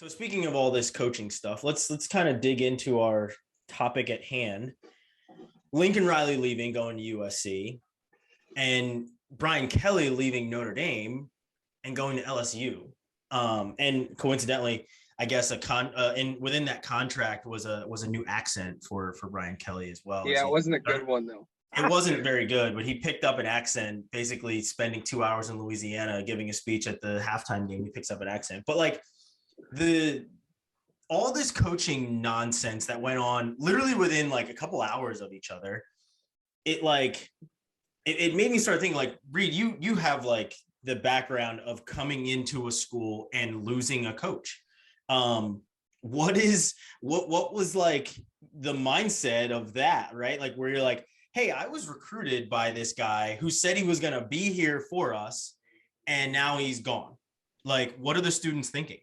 So speaking of all this coaching stuff, let's kind of dig into our topic at hand. Lincoln Riley leaving, going to USC, and Brian Kelly leaving Notre Dame and going to LSU. And coincidentally, I guess and within that contract was a new accent for Brian Kelly as well. Yeah, it wasn't a good one though. It wasn't very good, but he picked up an accent, basically spending 2 hours in Louisiana giving a speech at the halftime game. He picks up an accent, but like all this coaching nonsense that went on literally within like a couple hours of each other, it made me start thinking like, Reid, you have like the background of coming into a school and losing a coach. What was like the mindset of that, right? Like where you're like, hey, I was recruited by this guy who said he was going to be here for us, and now he's gone. Like, what are the students thinking?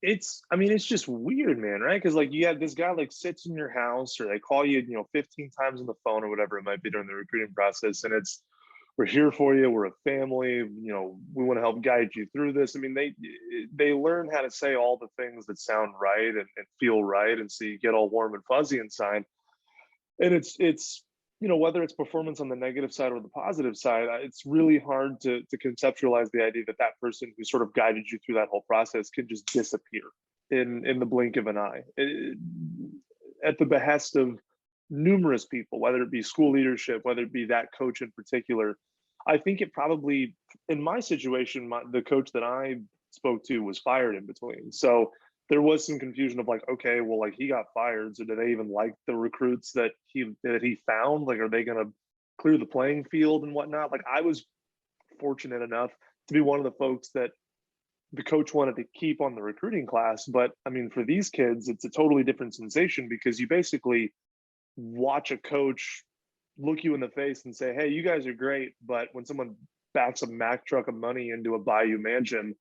It's just weird, man, right? Because like you have this guy like sits in your house, or they call you, 15 times on the phone or whatever it might be during the recruiting process, and it's, we're here for you, we're a family, we want to help guide you through this. I mean, they learn how to say all the things that sound right and feel right, and so you get all warm and fuzzy inside. And it's whether it's performance on the negative side or the positive side, it's really hard to conceptualize the idea that that person who sort of guided you through that whole process can just disappear in the blink of an eye, at the behest of numerous people, whether it be school leadership, whether it be that coach in particular. I think it probably, in my situation, the coach that I spoke to was fired in between. So there was some confusion of like, okay, well, like he got fired, so do they even like the recruits that he found? Like, are they going to clear the playing field and whatnot? Like, I was fortunate enough to be one of the folks that the coach wanted to keep on the recruiting class. But I mean, for these kids, it's a totally different sensation, because you basically watch a coach look you in the face and say, hey, you guys are great, but when someone backs a Mack truck of money into a Bayou mansion,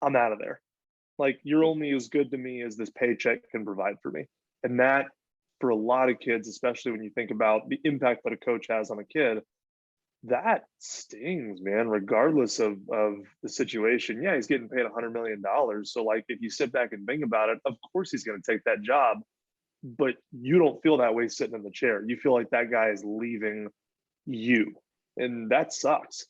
I'm out of there. Like, you're only as good to me as this paycheck can provide for me. And that, for a lot of kids, especially when you think about the impact that a coach has on a kid, that stings, man, regardless of the situation. Yeah, he's getting paid $100 million. So like, if you sit back and think about it, of course he's going to take that job, but you don't feel that way sitting in the chair. You feel like that guy is leaving you, and that sucks.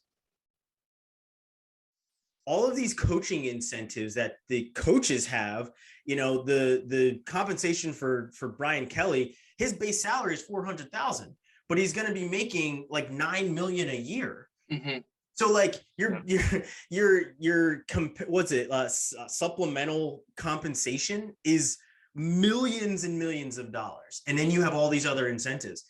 All of these coaching incentives that the coaches have, the compensation for Brian Kelly, his base salary is $400,000, but he's going to be making like $9 million a year. Mm-hmm. So like your supplemental compensation is millions and millions of dollars, and then you have all these other incentives.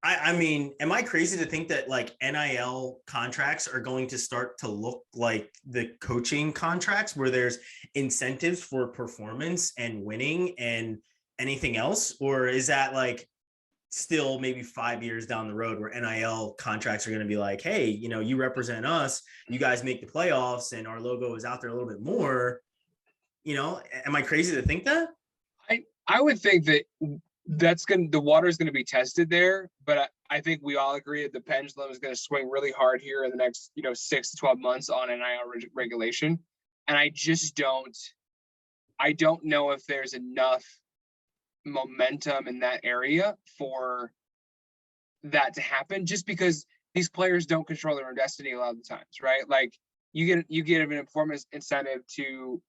I mean, am I crazy to think that like NIL contracts are going to start to look like the coaching contracts, where there's incentives for performance and winning and anything else? Or is that like still maybe 5 years down the road, where NIL contracts are going to be like, hey, you represent us, you guys make the playoffs, and our logo is out there a little bit more? Am I crazy to think that? I would think that the water is going to be tested there, but I think we all agree that the pendulum is going to swing really hard here in the next 6 to 12 months on NIL regulation. And I don't know if there's enough momentum in that area for that to happen, just because these players don't control their own destiny a lot of the times, right? Like you get an performance incentive to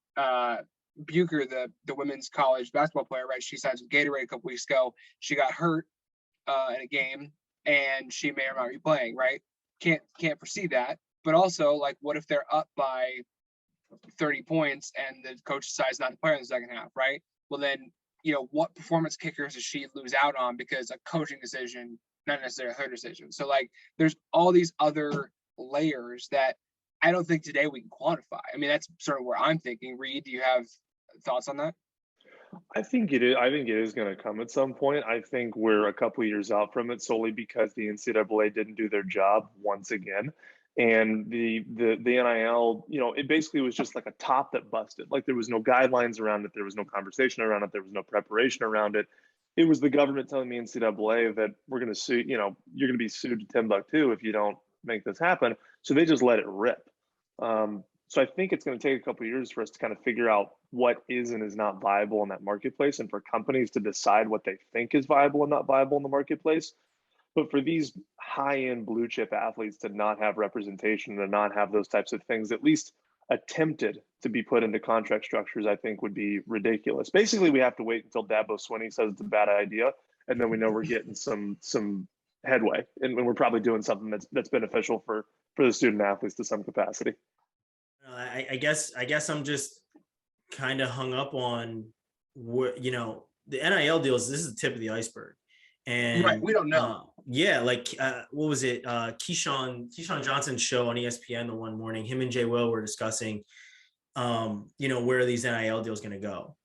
Bucher, the women's college basketball player, right? She signed with Gatorade a couple weeks ago. She got hurt in a game, and she may or may not be playing, right? Can't foresee that. But also, like, what if they're up by 30 points and the coach decides not to play in the second half, right? Well, then, what performance kickers does she lose out on because a coaching decision, not necessarily her decision? So, like, there's all these other layers that I don't think today we can quantify. I mean, that's sort of where I'm thinking. Reid, do you have thoughts on that? I think it is going to come at some point. I think we're a couple of years out from it, solely because the NCAA didn't do their job once again. And the NIL, it basically was just like a top that busted. Like, there was no guidelines around it. There was no conversation around it. There was no preparation around it. It was the government telling the NCAA that we're going to sue, you're going to be sued to Timbuktu if you don't make this happen. So they just let it rip. So I think it's going to take a couple of years for us to kind of figure out what is and is not viable in that marketplace, and for companies to decide what they think is viable and not viable in the marketplace. But for these high-end blue chip athletes to not have representation, to not have those types of things, at least attempted to be put into contract structures, I think would be ridiculous. Basically, we have to wait until Dabo Swinney says it's a bad idea, and then we know we're getting some headway, and we're probably doing something that's beneficial for the student athletes to some capacity. I guess I'm just kind of hung up on what, you know, the NIL deals. This is the tip of the iceberg, and Right, we don't know. Yeah, like what was it? Keyshawn Johnson's show on ESPN the one morning. Him and Jay Will were discussing, you know, where are these NIL deals going to go?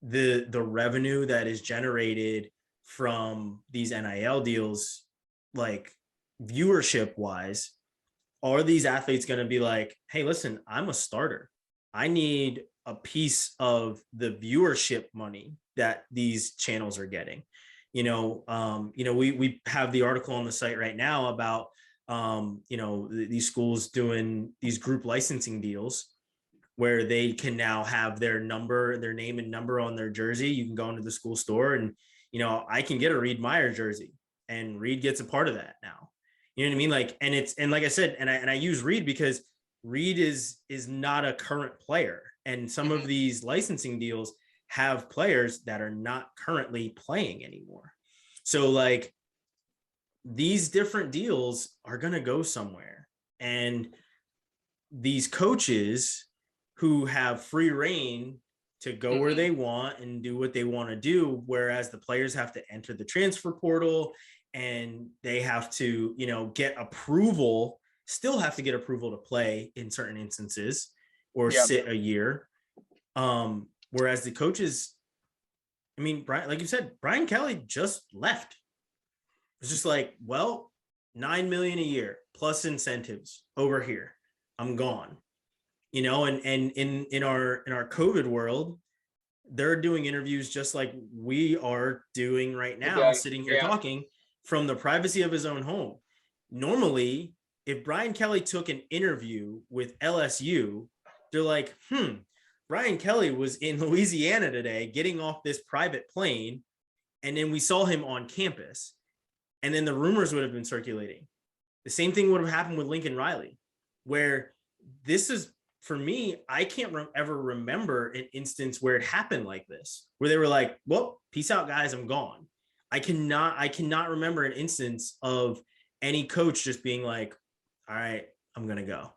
The revenue that is generated from these NIL deals, like viewership wise, are these athletes going to be like, hey, listen, I'm a starter. I need a piece of the viewership money that these channels are getting. You know, we have the article on the site right now about, you know, these schools doing these group licensing deals where they can now have their name and number on their jersey. You can go into the school store and, you know, I can get a Reid Meyer jersey, and Reid gets a part of that now. You know what I mean? Like, and like I said, and I use Reid because Reid is not a current player. And some of these licensing deals have players that are not currently playing anymore. So like these different deals are going to go somewhere. And these coaches who have free reign to go where they want and do what they want to do, whereas the players have to enter the transfer portal and they have to, you know, still have to get approval to play in certain instances or sit a year. Whereas the coaches, I mean, Brian, like you said, Brian Kelly just left. It's just like, well, $9 million a year plus incentives over here. I'm gone. You know, and in our COVID world, they're doing interviews just like we are doing right now, sitting here talking from the privacy of his own home. Normally, if Brian Kelly took an interview with LSU, they're like, Brian Kelly was in Louisiana today getting off this private plane, and then we saw him on campus. And then the rumors would have been circulating. The same thing would have happened with Lincoln Riley, where this is, for me, I can't ever remember an instance where it happened like this, where they were like, well, peace out, guys, I'm gone. I cannot remember an instance of any coach just being like, all right, I'm going to go.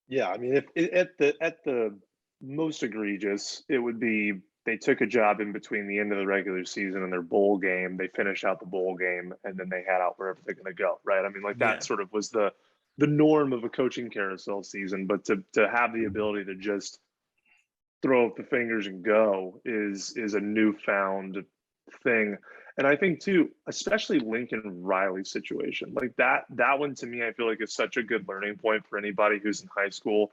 Yeah, I mean, if at the most egregious, it would be they took a job in between the end of the regular season and their bowl game. They finished out the bowl game, and then they head out wherever they're going to go, right? I mean, like that sort of was the norm of a coaching carousel season. But to have the ability to just throw up the fingers and go is a newfound thing. And I think too, especially Lincoln Riley's situation, like that one to me, I feel like is such a good learning point for anybody who's in high school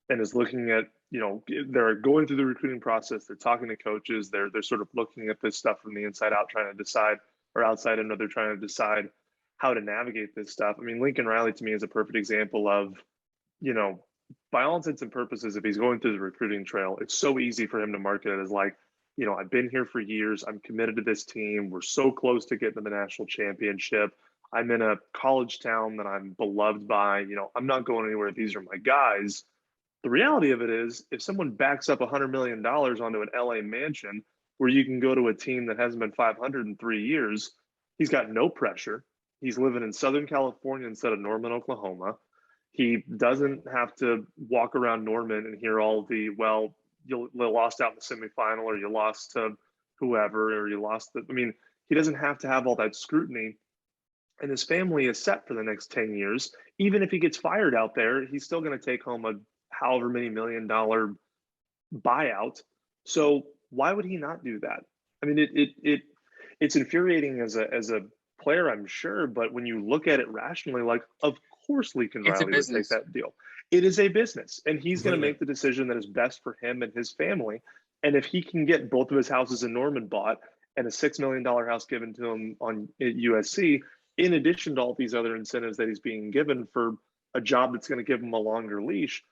and is looking at, you know, they're going through the recruiting process, they're talking to coaches, they're sort of looking at this stuff from the inside out, trying to decide, or outside in, they're trying to decide how to navigate this stuff. I mean, Lincoln Riley to me is a perfect example of, you know, by all intents and purposes, if he's going through the recruiting trail, it's so easy for him to market it as like, you know, I've been here for years. I'm committed to this team. We're so close to getting to the national championship. I'm in a college town that I'm beloved by. You know, I'm not going anywhere. These are my guys. The reality of it is, if someone backs up $100 million onto an LA mansion where you can go to a team that hasn't been 500 in 3 years, he's got no pressure. He's living in Southern California instead of Norman, Oklahoma. He doesn't have to walk around Norman and hear all the, well, you lost out in the semifinal, or you lost to whoever, or you lost I mean, he doesn't have to have all that scrutiny. And his family is set for the next 10 years. Even if he gets fired out there, he's still going to take home a however many $1 million buyout. So why would he not do that? I mean, it's infuriating as a player, I'm sure, but when you look at it rationally, like, of course Lincoln Riley would take that deal. It is a business, and he's going to make the decision that is best for him and his family. And if he can get both of his houses in Norman bought and a $6 million house given to him at USC, in addition to all these other incentives that he's being given for a job that's going to give him a longer leash,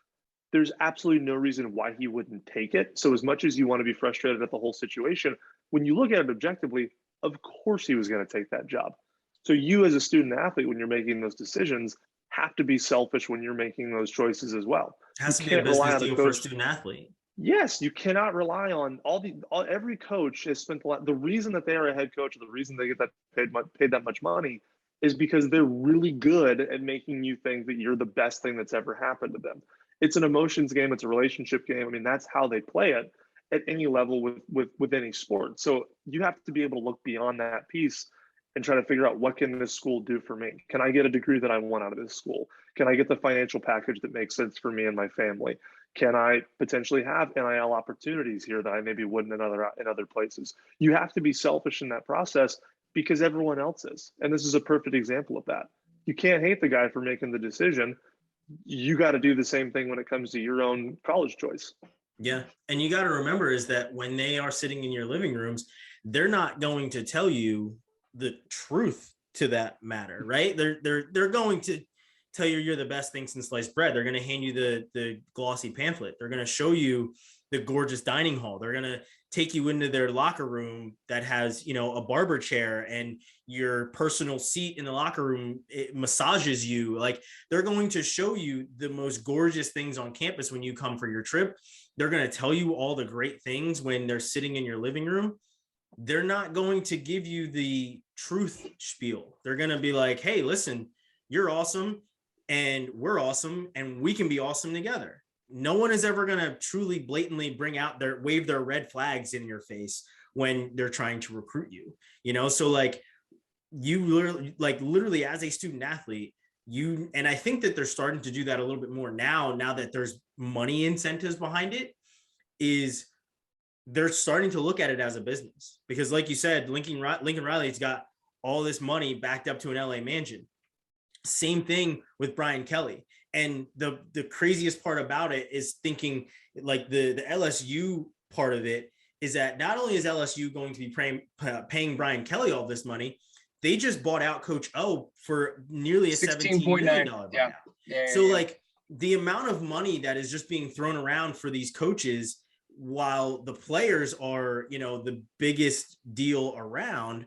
there's absolutely no reason why he wouldn't take it. So as much as you want to be frustrated at the whole situation, when you look at it objectively, of course he was going to take that job. So you as a student athlete, when you're making those decisions, have to be selfish when you're making those choices as well. It has You to be a can't rely business on the deal for a coach. student athlete. Yes, you cannot rely on every coach has spent the reason that they are a head coach, or the reason they get that paid that much money, is because they're really good at making you think that you're the best thing that's ever happened to them. It's an emotions game. It's a relationship game. I mean, that's how they play it at any level with any sport. So you have to be able to look beyond that piece and try to figure out, what can this school do for me? Can I get a degree that I want out of this school? Can I get the financial package that makes sense for me and my family? Can I potentially have NIL opportunities here that I maybe wouldn't in other places? You have to be selfish in that process because everyone else is. And this is a perfect example of that. You can't hate the guy for making the decision. You got to do the same thing when it comes to your own college choice. Yeah. And you got to remember is that when they are sitting in your living rooms, they're not going to tell you the truth to that matter, right? They're going to tell you you're the best thing since sliced bread. They're going to hand you the glossy pamphlet. They're going to show you the gorgeous dining hall. They're going to take you into their locker room that has, you know, a barber chair and your personal seat in the locker room. It massages you. Like, they're going to show you the most gorgeous things on campus when you come for your trip. They're going to tell you all the great things when they're sitting in your living room. They're not going to give you the truth spiel. They're going to be like, hey, listen, you're awesome and we're awesome and we can be awesome together. No one is ever going to truly blatantly wave their red flags in your face when they're trying to recruit you, you know? So like, you literally as a student athlete, and I think that they're starting to do that a little bit more now that there's money incentives behind it, is they're starting to look at it as a business. Because like you said, Lincoln Riley's got all this money backed up to an LA mansion. Same thing with Brian Kelly. And the craziest part about it is thinking like the LSU part of it is that not only is LSU going to be paying Brian Kelly all this money, they just bought out Coach O for nearly a $17 million buyout. So like, the amount of money that is just being thrown around for these coaches, while the players are, you know, the biggest deal around,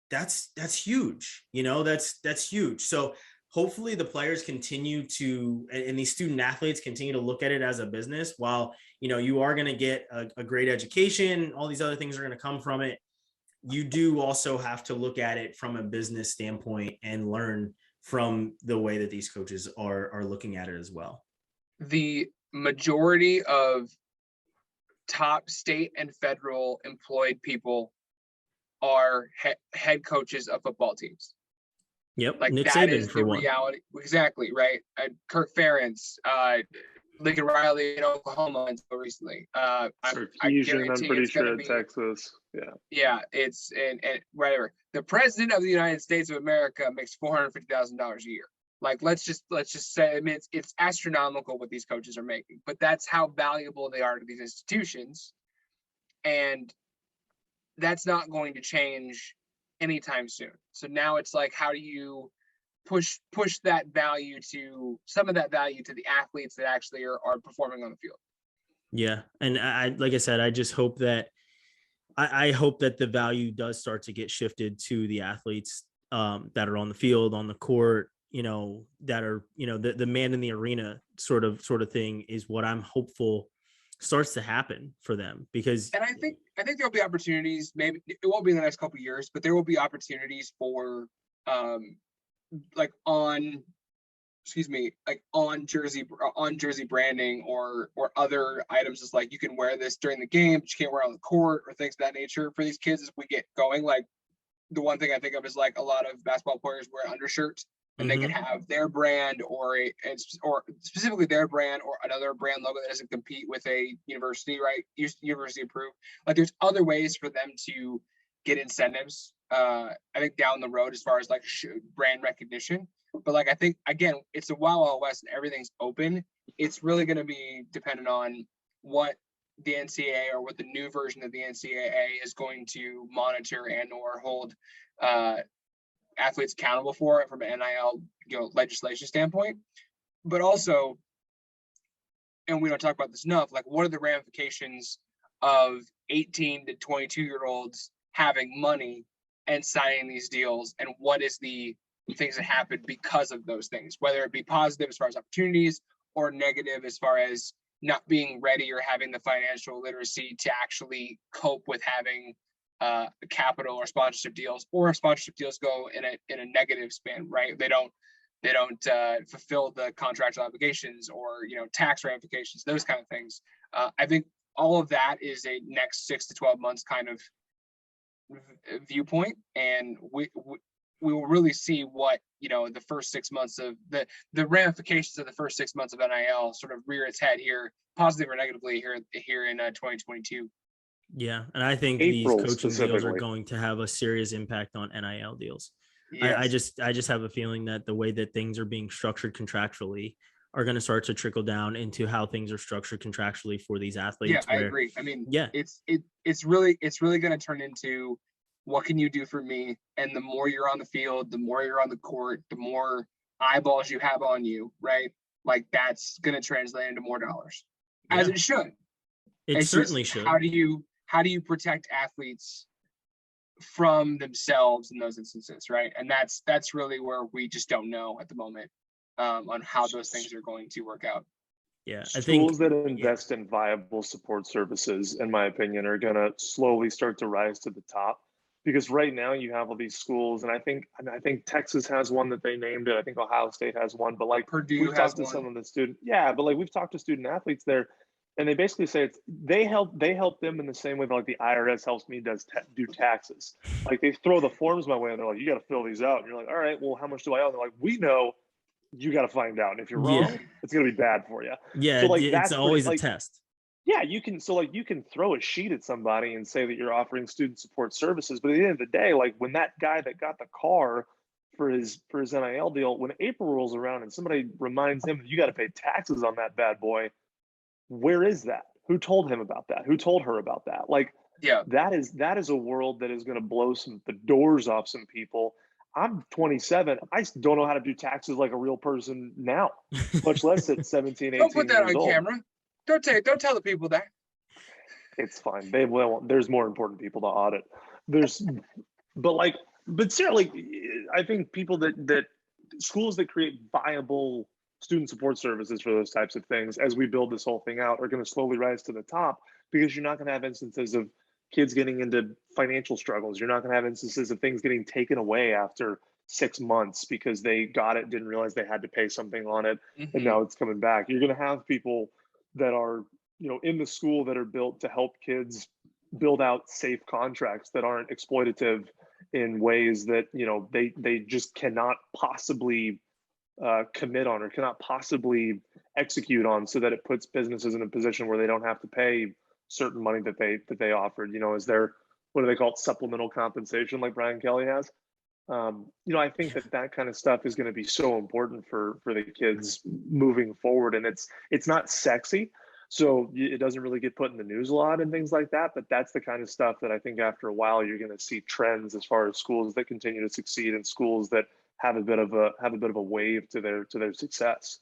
that's huge. You know, that's huge. So hopefully the players continue to, and these student athletes continue to look at it as a business. While, you know, you are going to get a great education, all these other things are going to come from it. You do also have to look at it from a business standpoint and learn from the way that these coaches are looking at it as well. The majority of top state and federal employed people are head coaches of football teams. Yep. Like, Nick that Saban is for the one. reality. Exactly. Right. Kirk Ferentz, Lincoln Riley in Oklahoma until recently. I Sarkisian, I'm pretty sure in Texas. Yeah. It's and whatever. The president of the United States of America makes $450,000 a year. Like, let's just say, I mean, it's astronomical what these coaches are making, but that's how valuable they are to these institutions. And that's not going to change anytime soon. So now it's like, how do you push that value to some of that value to the athletes that actually are performing on the field? Yeah. And I like I said, I just hope that I hope that the value does start to get shifted to the athletes that are on the field, on the court, you know, that are, you know, the man in the arena sort of thing is what I'm hopeful starts to happen for them. Because, and I think there'll be opportunities. Maybe it won't be in the next couple of years, but there will be opportunities for like on jersey branding or other items. Is like, you can wear this during the game, but you can't wear it on the court, or things of that nature for these kids as we get going. Like, the one thing I think of is like, a lot of basketball players wear undershirts, and they can have their brand or specifically their brand or another brand logo that doesn't compete with a university, right? University approved. Like, there's other ways for them to get incentives, I think, down the road, as far as like brand recognition. But like, I think, again, it's a Wild West and everything's open. It's really going to be dependent on what the NCAA, or what the new version of the NCAA is going to monitor and or hold athletes accountable for it from an NIL, legislation standpoint. but also, and we don't talk about this enough, like what are the ramifications of 18 to 22-year-olds having money and signing these deals, and what is the things that happen because of those things, whether it be positive as far as opportunities or negative as far as not being ready or having the financial literacy to actually cope with having capital or sponsorship deals, or sponsorship deals go in a negative spin, right? They don't fulfill the contractual obligations, or tax ramifications, those kind of things. I think all of that is a next 6 to 12 months kind of viewpoint, and we will really see what the first 6 months of the ramifications of the first 6 months of NIL sort of rear its head here, positive or negatively, here in 2022. Yeah, and I think April these coaching deals are specifically. going to have a serious impact on NIL deals. Yes. I just have a feeling that the way that things are being structured contractually are going to start to trickle down into how things are structured contractually for these athletes. Yeah, I agree. I mean, yeah, it's really going to turn into, what can you do for me? And the more you're on the field, the more you're on the court, the more eyeballs you have on you, right? Like that's going to translate into more dollars, as it should. It certainly should. How do you protect athletes from themselves in those instances, right? And that's really where we just don't know at the moment on how those things are going to work out. Yeah, I think schools that invest in viable support services, in my opinion, are going to slowly start to rise to the top. Because right now you have all these schools, and I think Texas has one that they named it. I think Ohio State has one, but like Purdue we've talked to some of the student, but like we've talked to student athletes there, and they basically say they help them in the same way that like the IRS helps me do taxes. Like they throw the forms my way, and they're like, you got to fill these out, and you're like, all right, well, how much do I owe? And they're like, we know. You got to find out, and if you're wrong, it's going to be bad for you. Yeah, so like it's always a test. Yeah, you can throw a sheet at somebody and say that you're offering student support services, but at the end of the day, like when that guy that got the car for his NIL deal, when April rolls around and somebody reminds him that you got to pay taxes on that bad boy, where is that? Who told him about that? Who told her about that? Like, that is a world that is going to blow the doors off some people. I'm 27. I don't know how to do taxes like a real person now, much less at 17, 18 Don't put that years on old. camera. Don't tell the people that. It's fine. There's more important people to audit. But certainly, I think people that schools that create viable student support services for those types of things, as we build this whole thing out, are going to slowly rise to the top, because you're not going to have instances of kids getting into financial struggles. You're not going to have instances of things getting taken away after 6 months because they got it, didn't realize they had to pay something on it, and now it's coming back. You're going to have people that are in the school that are built to help kids build out safe contracts that aren't exploitative in ways that they just cannot possibly commit on or cannot possibly execute on, so that it puts businesses in a position where they don't have to pay certain money that they offered. Is there, what do they call it, supplemental compensation, like Brian Kelly has? I think that kind of stuff is going to be so important for the kids moving forward, and it's not sexy, so it doesn't really get put in the news a lot and things like that. But that's the kind of stuff that I think after a while you're going to see trends as far as schools that continue to succeed and schools that have a bit of a wave to their success.